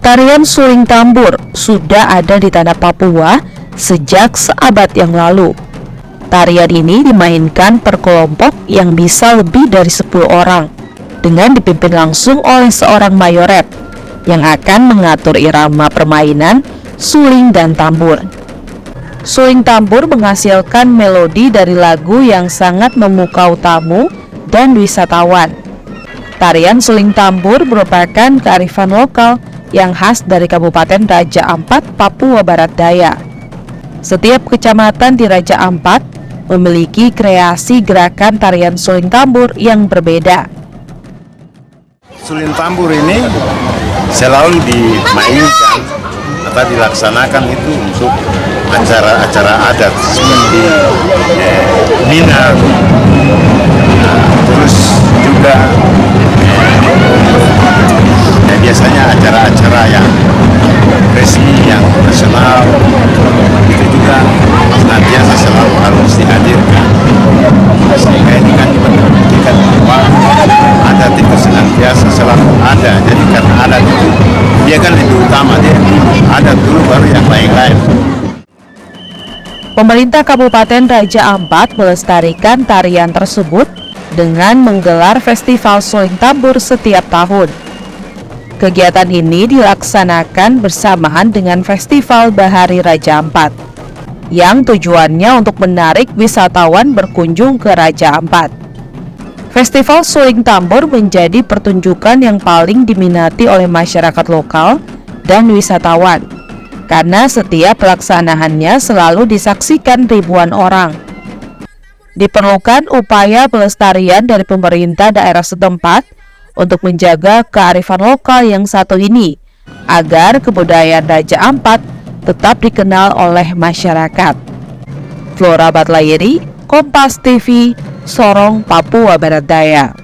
Tarian suling tambur sudah ada di tanah Papua sejak seabad yang lalu. Tarian ini dimainkan per kelompok yang bisa lebih dari 10 orang dengan dipimpin langsung oleh seorang mayoret yang akan mengatur irama permainan suling dan tambur. Suling tambur menghasilkan melodi dari lagu yang sangat memukau tamu dan wisatawan. Tarian suling tambur merupakan kearifan lokal yang khas dari Kabupaten Raja Ampat, Papua Barat Daya. Setiap kecamatan di Raja Ampat memiliki kreasi gerakan tarian suling tambur yang berbeda. Suling tambur ini selalu dimainkan atau dilaksanakan itu untuk acara-acara adat seperti minat, terus juga biasanya acara-acara yang resmi, yang nasional, itu juga senantiasa selalu harus dihadirkan, sehingga ini kan membuktikan bahwa adat itu senantiasa selalu ada. Jadi karena adat itu dia kan lebih utama, dia adat dulu baru yang lain-lain. Pemerintah Kabupaten Raja Ampat melestarikan tarian tersebut dengan menggelar festival suling tambur setiap tahun. Kegiatan ini dilaksanakan bersamaan dengan Festival Bahari Raja Ampat, yang tujuannya untuk menarik wisatawan berkunjung ke Raja Ampat. Festival suling tambur menjadi pertunjukan yang paling diminati oleh masyarakat lokal dan wisatawan, karena setiap pelaksanaannya selalu disaksikan ribuan orang. Diperlukan upaya pelestarian dari pemerintah daerah setempat untuk menjaga kearifan lokal yang satu ini, agar kebudayaan Raja Ampat tetap dikenal oleh masyarakat. Flora Batlayeri, Kompas TV, Sorong, Papua Barat Daya.